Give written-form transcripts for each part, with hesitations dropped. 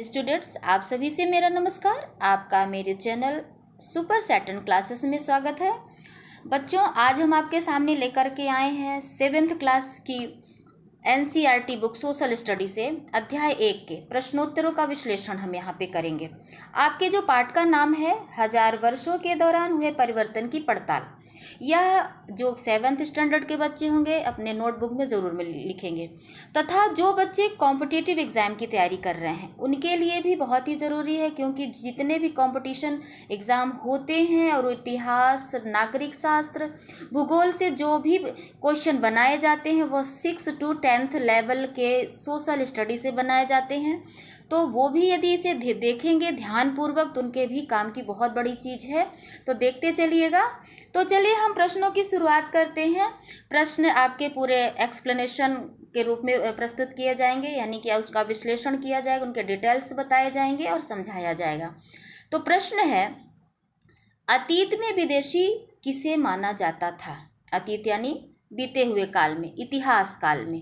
Students, आप सभी से मेरा नमस्कार। आपका मेरे चैनल सुपर सैटर्न क्लासेस में स्वागत है। बच्चों, आज हम आपके सामने लेकर के आए हैं 7th क्लास की NCERT बुक सोशल स्टडी से अध्याय 1 के प्रश्नोत्तरों का विश्लेषण हम यहाँ पे करेंगे। आपके जो पाठ का नाम है 1000 वर्षों के दौरान हुए परिवर्तन की पड़ताल। यह जो 7th स्टैंडर्ड के बच्चे होंगे अपने नोटबुक में ज़रूर लिखेंगे, तथा जो बच्चे कॉम्पिटिटिव एग्ज़ाम की तैयारी कर रहे हैं उनके लिए भी बहुत ही ज़रूरी है, क्योंकि जितने भी कंपटीशन एग्ज़ाम होते हैं और इतिहास, नागरिक शास्त्र, भूगोल से जो भी क्वेश्चन बनाए जाते हैं वो 6 to 10th लेवल के सोशल स्टडी से बनाए जाते हैं। तो वो भी यदि इसे देखेंगे ध्यानपूर्वक तो उनके भी काम की बहुत बड़ी चीज़ है। तो देखते चलिएगा। तो चलिए हम प्रश्नों की शुरुआत करते हैं। प्रश्न आपके पूरे एक्सप्लेनेशन के रूप में प्रस्तुत किए जाएंगे, यानी कि उसका विश्लेषण किया जाएगा, उनके डिटेल्स बताए जाएंगे और समझाया जाएगा। तो प्रश्न है, अतीत में विदेशी किसे माना जाता था? अतीत यानी बीते हुए काल में, इतिहास काल में।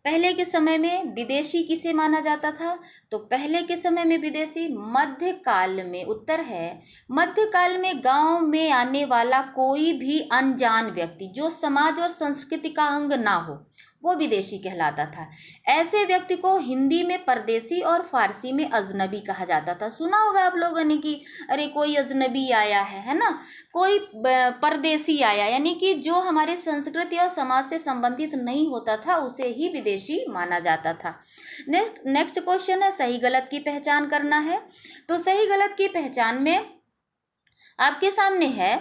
पहले के समय में विदेशी किसे माना जाता था? तो पहले के समय में विदेशी मध्यकाल में, उत्तर है मध्यकाल में गांव में आने वाला कोई भी अनजान व्यक्ति जो समाज और संस्कृति का अंग ना हो वो विदेशी कहलाता था। ऐसे व्यक्ति को हिंदी में परदेसी और फारसी में अजनबी कहा जाता था। सुना होगा आप लोगों ने कि अरे कोई अजनबी आया है ना, कोई परदेसी आया, यानी कि जो हमारे संस्कृति और समाज से संबंधित नहीं होता था उसे ही विदेशी माना जाता था। नेक्स्ट क्वेश्चन है, सही गलत की पहचान करना है। तो सही गलत की पहचान में आपके सामने है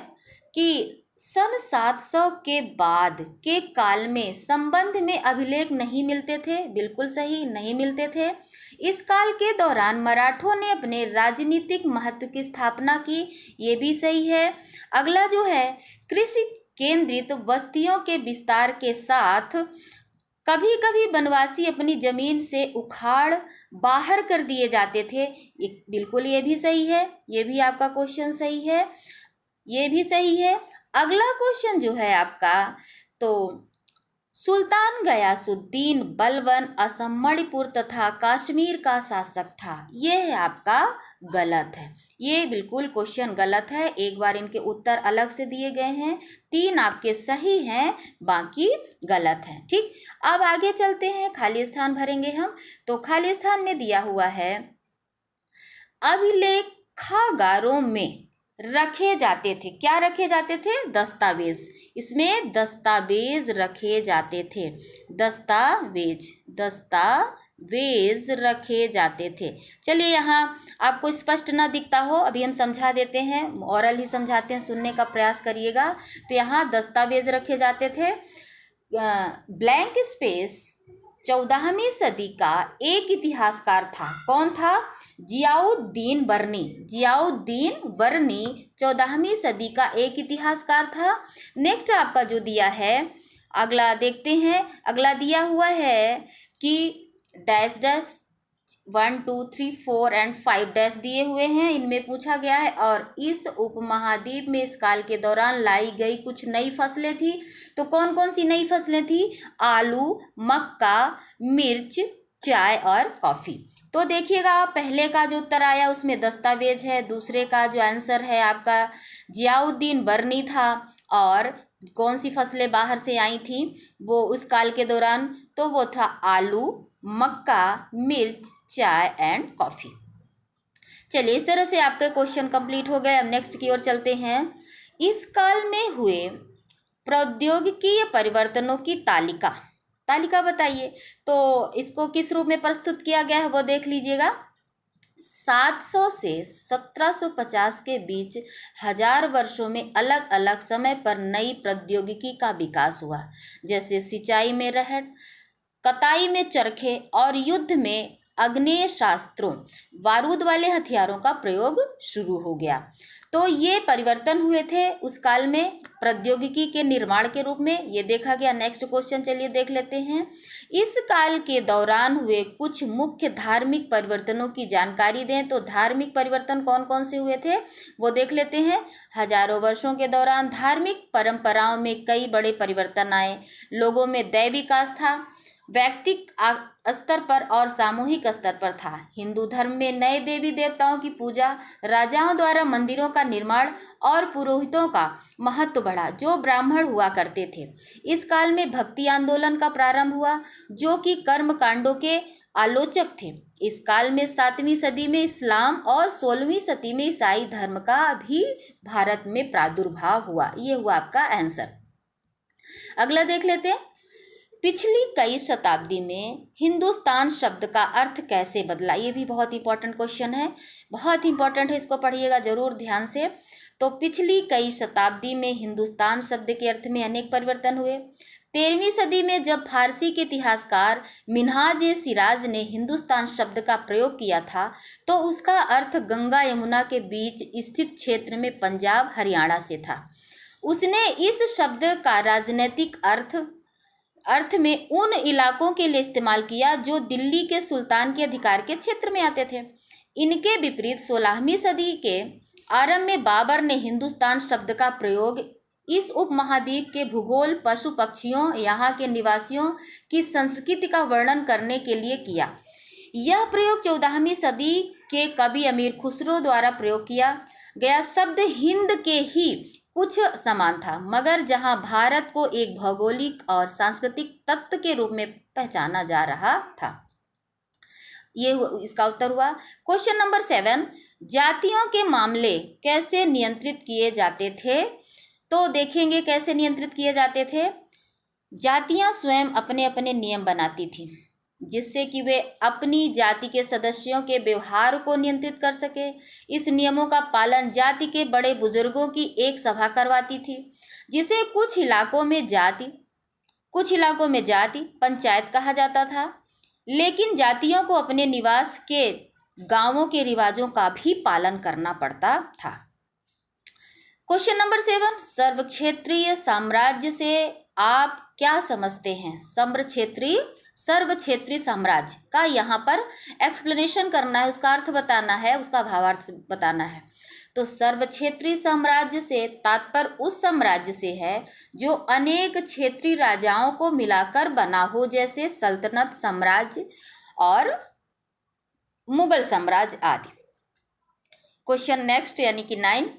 कि सन 700 के बाद के काल में संबंध में अभिलेख नहीं मिलते थे। बिल्कुल सही, नहीं मिलते थे। इस काल के दौरान मराठों ने अपने राजनीतिक महत्व की स्थापना की, ये भी सही है। अगला जो है, कृषि केंद्रित बस्तियों के विस्तार के साथ कभी कभी वनवासी अपनी जमीन से उखाड़ बाहर कर दिए जाते थे। बिल्कुल ये भी सही है, ये भी आपका क्वेश्चन सही है, ये भी सही है। अगला क्वेश्चन जो है आपका, तो सुल्तान गयासुद्दीन बलबन असम, मणिपुर तथा कश्मीर का शासक था, ये है आपका गलत है। ये बिल्कुल क्वेश्चन गलत है। एक बार इनके उत्तर अलग से दिए गए हैं, 3 आपके सही हैं, बाकी गलत हैं। ठीक, अब आगे चलते हैं, खाली स्थान भरेंगे हम। तो खाली स्थान में दिया हुआ है, अभिलेखागारों में रखे जाते थे, क्या रखे जाते थे? दस्तावेज। इसमें दस्तावेज रखे जाते थे, दस्तावेज रखे जाते थे। चलिए, यहाँ आपको स्पष्ट ना दिखता हो, अभी हम समझा देते हैं, ओरल ही समझाते हैं, सुनने का प्रयास करिएगा। तो यहाँ दस्तावेज रखे जाते थे। ब्लैंक स्पेस 14वीं सदी का एक इतिहासकार था। कौन था? जियाउद्दीन बर्नी 14वीं सदी का एक इतिहासकार था। नेक्स्ट आपका जो दिया है, अगला देखते हैं। अगला दिया हुआ है कि डैश 1 2 3 4 एंड 5 डैश दिए हुए हैं, इनमें पूछा गया है, और इस उपमहाद्वीप में इस काल के दौरान लाई गई कुछ नई फसलें थी। तो कौन कौन सी नई फसलें थी? आलू, मक्का, मिर्च, चाय और कॉफ़ी। तो देखिएगा, पहले का जो उत्तर आया उसमें दस्तावेज है, दूसरे का जो आंसर है आपका जियाउद्दीन बर्नी था, और कौन सी फसलें बाहर से आई थी वो उस काल के दौरान? तो वो था आलू, मक्का, मिर्च, चाय एंड कॉफ़ी। चलिए, इस तरह से आपके क्वेश्चन कंप्लीट हो गए। अब नेक्स्ट की ओर चलते हैं। इस काल में हुए प्रौद्योगिकीय परिवर्तनों की तालिका बताइए। तो इसको किस रूप में प्रस्तुत किया गया है वो देख लीजिएगा। 700 से 1750 के बीच 1000 वर्षों में अलग अलग समय पर नई प्रौद्योगिकी का विकास हुआ, जैसे सिंचाई में रहड़, कताई में चरखे और युद्ध में आग्नेय शास्त्रों, बारूद वाले हथियारों का प्रयोग शुरू हो गया। तो ये परिवर्तन हुए थे उस काल में प्रौद्योगिकी के निर्माण के रूप में, ये देखा गया। नेक्स्ट क्वेश्चन चलिए देख लेते हैं। इस काल के दौरान हुए कुछ मुख्य धार्मिक परिवर्तनों की जानकारी दें। तो धार्मिक परिवर्तन कौन कौन से हुए थे वो देख लेते हैं। हजारों वर्षों के दौरान धार्मिक परंपराओं में कई बड़े परिवर्तन आए। लोगों में दैविक आस्था, व्यक्तिक स्तर पर और सामूहिक स्तर पर था। हिंदू धर्म में नए देवी देवताओं की पूजा, राजाओं द्वारा मंदिरों का निर्माण और पुरोहितों का महत्व बढ़ा, जो ब्राह्मण हुआ करते थे। इस काल में भक्ति आंदोलन का प्रारंभ हुआ, जो कि कर्म कांडों के आलोचक थे। इस काल में 7वीं सदी में इस्लाम और 16वीं सदी में ईसाई धर्म का भी भारत में प्रादुर्भाव हुआ। ये हुआ आपका आंसर। अगला देख लेते हैं। पिछली कई शताब्दी में हिंदुस्तान शब्द का अर्थ कैसे बदला? ये भी बहुत इंपॉर्टेंट क्वेश्चन है, बहुत इंपॉर्टेंट है, इसको पढ़िएगा जरूर ध्यान से। तो पिछली कई शताब्दी में हिंदुस्तान शब्द के अर्थ में अनेक परिवर्तन हुए। 13वीं सदी में जब फारसी के इतिहासकार मिन्हाज ए सिराज ने हिंदुस्तान शब्द का प्रयोग किया था, तो उसका अर्थ गंगा यमुना के बीच स्थित क्षेत्र में पंजाब हरियाणा से था। उसने इस शब्द का राजनीतिक अर्थ में उन इलाकों के लिए इस्तेमाल किया जो दिल्ली के सुल्तान के अधिकार के क्षेत्र में आते थे। इनके विपरीत 16वीं सदी के आरंभ में बाबर ने हिंदुस्तान शब्द का प्रयोग इस उपमहाद्वीप के भूगोल, पशु पक्षियों, यहाँ के निवासियों की संस्कृति का वर्णन करने के लिए किया। यह प्रयोग 14वीं सदी के कवि अमीर खुसरो द्वारा प्रयोग किया गया शब्द हिंद के ही कुछ समान था, मगर जहां भारत को एक भौगोलिक और सांस्कृतिक तत्व के रूप में पहचाना जा रहा था। ये इसका उत्तर हुआ। क्वेश्चन नंबर 7, जातियों के मामले कैसे नियंत्रित किए जाते थे? तो देखेंगे कैसे नियंत्रित किए जाते थे। जातियां स्वयं अपने अपने नियम बनाती थीं, जिससे कि वे अपनी जाति के सदस्यों के व्यवहार को नियंत्रित कर सके। इस नियमों का पालन जाति के बड़े बुजुर्गों की एक सभा करवाती थी, जिसे कुछ इलाकों में जाति पंचायत कहा जाता था। लेकिन जातियों को अपने निवास के गांवों के रिवाजों का भी पालन करना पड़ता था। क्वेश्चन नंबर 7, सर्वक्षेत्रीय साम्राज्य से आप क्या समझते हैं? सर्वक्षेत्रीय साम्राज्य का यहाँ पर एक्सप्लेनेशन करना है, उसका अर्थ बताना है, उसका भावार्थ बताना है। तो सर्वक्षेत्रीय साम्राज्य से तात्पर्य उस साम्राज्य से है जो अनेक क्षेत्रीय राजाओं को मिलाकर बना हो, जैसे सल्तनत साम्राज्य और मुगल साम्राज्य आदि। क्वेश्चन नेक्स्ट यानी कि 9,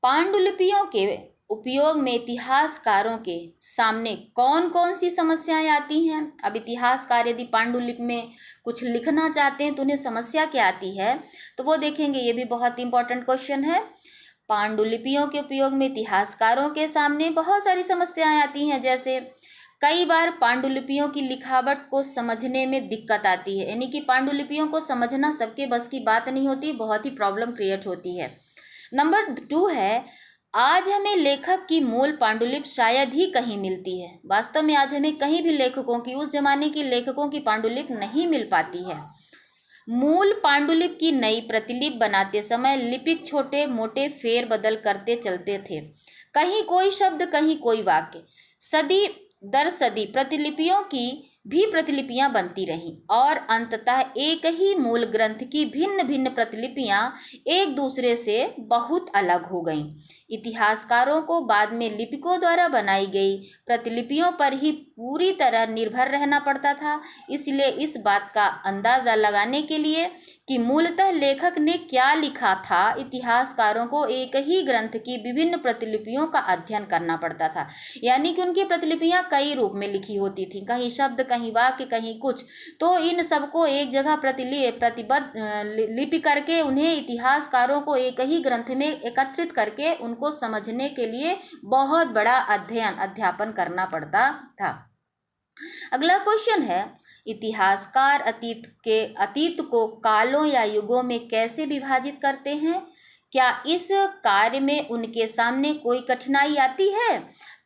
पांडुलिपियों के उपयोग में इतिहासकारों के सामने कौन कौन सी समस्याएं आती हैं? अब इतिहासकार यदि पांडुलिपि में कुछ लिखना चाहते हैं तो उन्हें समस्या क्या आती है, तो वो देखेंगे। ये भी बहुत इंपॉर्टेंट क्वेश्चन है। पांडुलिपियों के उपयोग में इतिहासकारों के सामने बहुत सारी समस्याएं आती हैं, जैसे कई बार पांडुलिपियों की लिखावट को समझने में दिक्कत आती है, यानी कि पांडुलिपियों को समझना सबके बस की बात नहीं होती, बहुत ही प्रॉब्लम क्रिएट होती है। नंबर 2 है, आज हमें लेखक की मूल पांडुलिपि शायद ही कहीं मिलती है। वास्तव में आज हमें कहीं भी लेखकों की, उस जमाने की लेखकों की पांडुलिपि नहीं मिल पाती है। मूल पांडुलिपि की नई प्रतिलिपि बनाते समय लिपिक छोटे मोटे फेर बदल करते चलते थे, कहीं कोई शब्द कहीं कोई वाक्य। सदी दर सदी प्रतिलिपियों की भी प्रतिलिपियां बनती रहीं और अंततः एक ही मूल ग्रंथ की भिन्न भिन्न प्रतिलिपियां एक दूसरे से बहुत अलग हो गईं। इतिहासकारों को बाद में लिपिकों द्वारा बनाई गई प्रतिलिपियों पर ही पूरी तरह निर्भर रहना पड़ता था। इसलिए इस बात का अंदाज़ा लगाने के लिए कि मूलतः लेखक ने क्या लिखा था, इतिहासकारों को एक ही ग्रंथ की विभिन्न प्रतिलिपियों का अध्ययन करना पड़ता था। यानी कि उनकी प्रतिलिपियां कई रूप में लिखी होती थी, कहीं शब्द कहीं वाक्य कहीं कुछ। तो इन सबको एक जगह प्रतिबद्ध लिपि करके उन्हें इतिहासकारों को एक ही ग्रंथ में एकत्रित करके उनको समझने के लिए बहुत बड़ा अध्यापन करना पड़ता था। अगला क्वेश्चन है, इतिहासकार अतीत को कालों या युगों में कैसे विभाजित करते हैं? क्या इस कार्य में उनके सामने कोई कठिनाई आती है?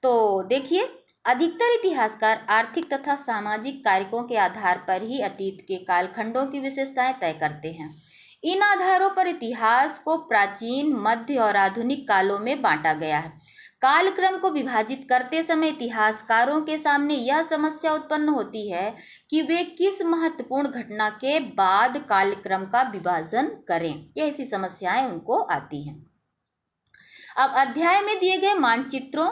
तो देखिए, अधिकतर इतिहासकार आर्थिक तथा सामाजिक कारकों के आधार पर ही अतीत के कालखंडों की विशेषताएं तय करते हैं। इन आधारों पर इतिहास को प्राचीन, मध्य और आधुनिक कालों में बांटा गया है। कालक्रम को विभाजित करते समय इतिहासकारों के सामने यह समस्या उत्पन्न होती है कि वे किस महत्वपूर्ण घटना के बाद कालक्रम का विभाजन करें। यह ऐसी समस्याएं उनको आती हैं। अब अध्याय में दिए गए मानचित्रों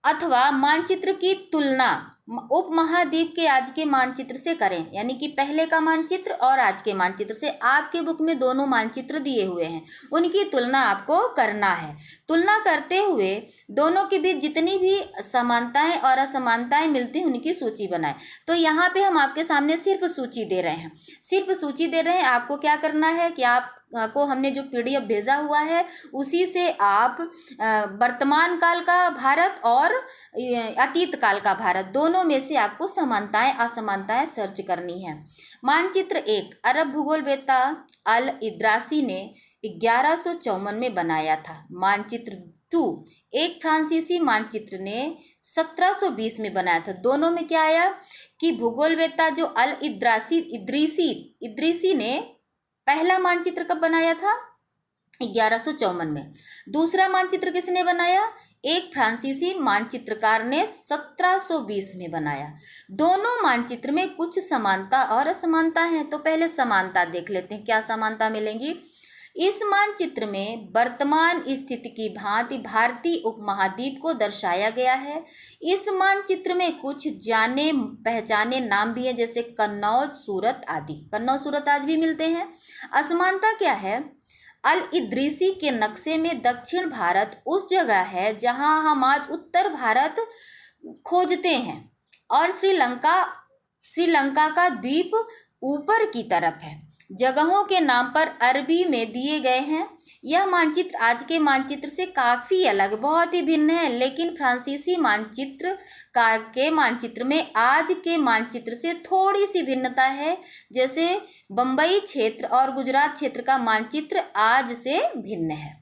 अथवा मानचित्र की तुलना उपमहाद्वीप के आज के मानचित्र से करें, यानी कि पहले का मानचित्र और आज के मानचित्र से। आपके बुक में दोनों मानचित्र दिए हुए हैं, उनकी तुलना आपको करना है। तुलना करते हुए दोनों के बीच जितनी भी समानताएं और असमानताएं मिलती हैं उनकी सूची बनाएं। तो यहाँ पे हम आपके सामने सिर्फ सूची दे रहे हैं, सिर्फ सूची दे रहे हैं। आपको क्या करना है कि आप को हमने जो PDF भेजा हुआ है उसी से आप वर्तमान काल का भारत और अतीत काल का भारत दोनों में से आपको समानताएं असमानताएं सर्च करनी है। मानचित्र 1 अरब भूगोलवेत्ता अल इद्रासी ने 1154 में बनाया था। मानचित्र 2 एक फ्रांसीसी मानचित्र ने 1720 में बनाया था। दोनों में क्या आया कि भूगोलवेत्ता जो अल इद्रीसी ने पहला मानचित्र कब बनाया था? 1154 में। दूसरा मानचित्र किसने बनाया? एक फ्रांसीसी मानचित्रकार ने 1720 में बनाया। दोनों मानचित्र में कुछ समानता और असमानता है। तो पहले समानता देख लेते हैं, क्या समानता मिलेंगी। इस मानचित्र में वर्तमान स्थिति की भांति भारतीय उपमहाद्वीप को दर्शाया गया है। इस मानचित्र में कुछ जाने पहचाने नाम भी हैं, जैसे कन्नौज, सूरत आदि। कन्नौज, सूरत आज भी मिलते हैं। असमानता क्या है? अल इद्रीसी के नक्शे में दक्षिण भारत उस जगह है जहां हम आज उत्तर भारत खोजते हैं, और श्रीलंका का द्वीप ऊपर की तरफ है। जगहों के नाम पर अरबी में दिए गए हैं। यह मानचित्र आज के मानचित्र से काफ़ी अलग, बहुत ही भिन्न है, लेकिन फ्रांसीसी मानचित्रकार के मानचित्र में आज के मानचित्र से थोड़ी सी भिन्नता है। जैसे बम्बई क्षेत्र और गुजरात क्षेत्र का मानचित्र आज से भिन्न है।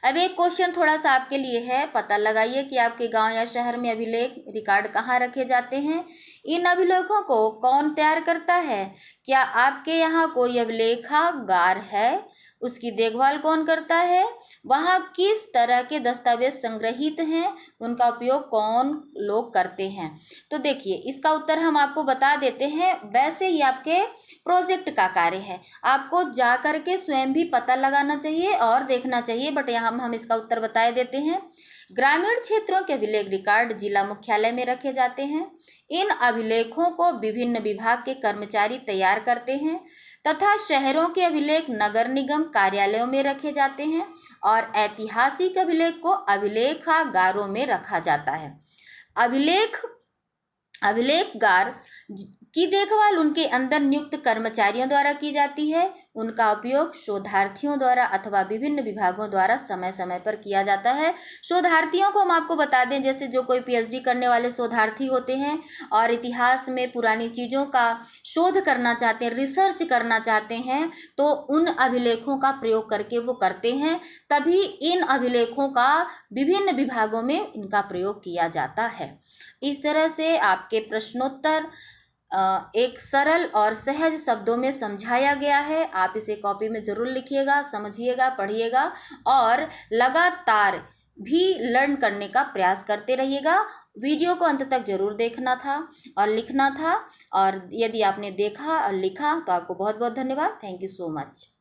अब एक क्वेश्चन थोड़ा सा आपके लिए है, पता लगाइए कि आपके गांव या शहर में अभिलेख रिकॉर्ड कहाँ रखे जाते हैं। इन अभिलेखों को कौन तैयार करता है? क्या आपके यहाँ कोई अभिलेखागार है? उसकी देखभाल कौन करता है? वहाँ किस तरह के दस्तावेज संग्रहित हैं? उनका उपयोग कौन लोग करते हैं? तो देखिए, इसका उत्तर हम आपको बता देते हैं। वैसे ही आपके प्रोजेक्ट का कार्य है, आपको जा कर के स्वयं भी पता लगाना चाहिए और देखना चाहिए, बट यहाँ हम इसका उत्तर बता देते हैं। ग्रामीण क्षेत्रों के अभिलेख रिकॉर्ड जिला मुख्यालय में रखे जाते हैं। इन अभिलेखों को विभिन्न विभाग के कर्मचारी तैयार करते हैं तथा शहरों के अभिलेख नगर निगम कार्यालयों में रखे जाते हैं, और ऐतिहासिक अभिलेख को अभिलेखागारों में रखा जाता है। अभिलेखगार की देखभाल उनके अंदर नियुक्त कर्मचारियों द्वारा की जाती है। उनका उपयोग शोधार्थियों द्वारा अथवा विभिन्न विभागों द्वारा समय समय पर किया जाता है। शोधार्थियों को हम आपको बता दें, जैसे जो कोई PhD करने वाले शोधार्थी होते हैं और इतिहास में पुरानी चीज़ों का शोध करना चाहते हैं, रिसर्च करना चाहते हैं, तो उन अभिलेखों का प्रयोग करके वो करते हैं। तभी इन अभिलेखों का विभिन्न विभागों में इनका प्रयोग किया जाता है। इस तरह से आपके प्रश्नोत्तर एक सरल और सहज शब्दों में समझाया गया है। आप इसे कॉपी में ज़रूर लिखिएगा, समझिएगा, पढ़िएगा और लगातार भी लर्न करने का प्रयास करते रहिएगा। वीडियो को अंत तक जरूर देखना था और लिखना था, और यदि आपने देखा और लिखा तो आपको बहुत बहुत धन्यवाद। Thank you so much.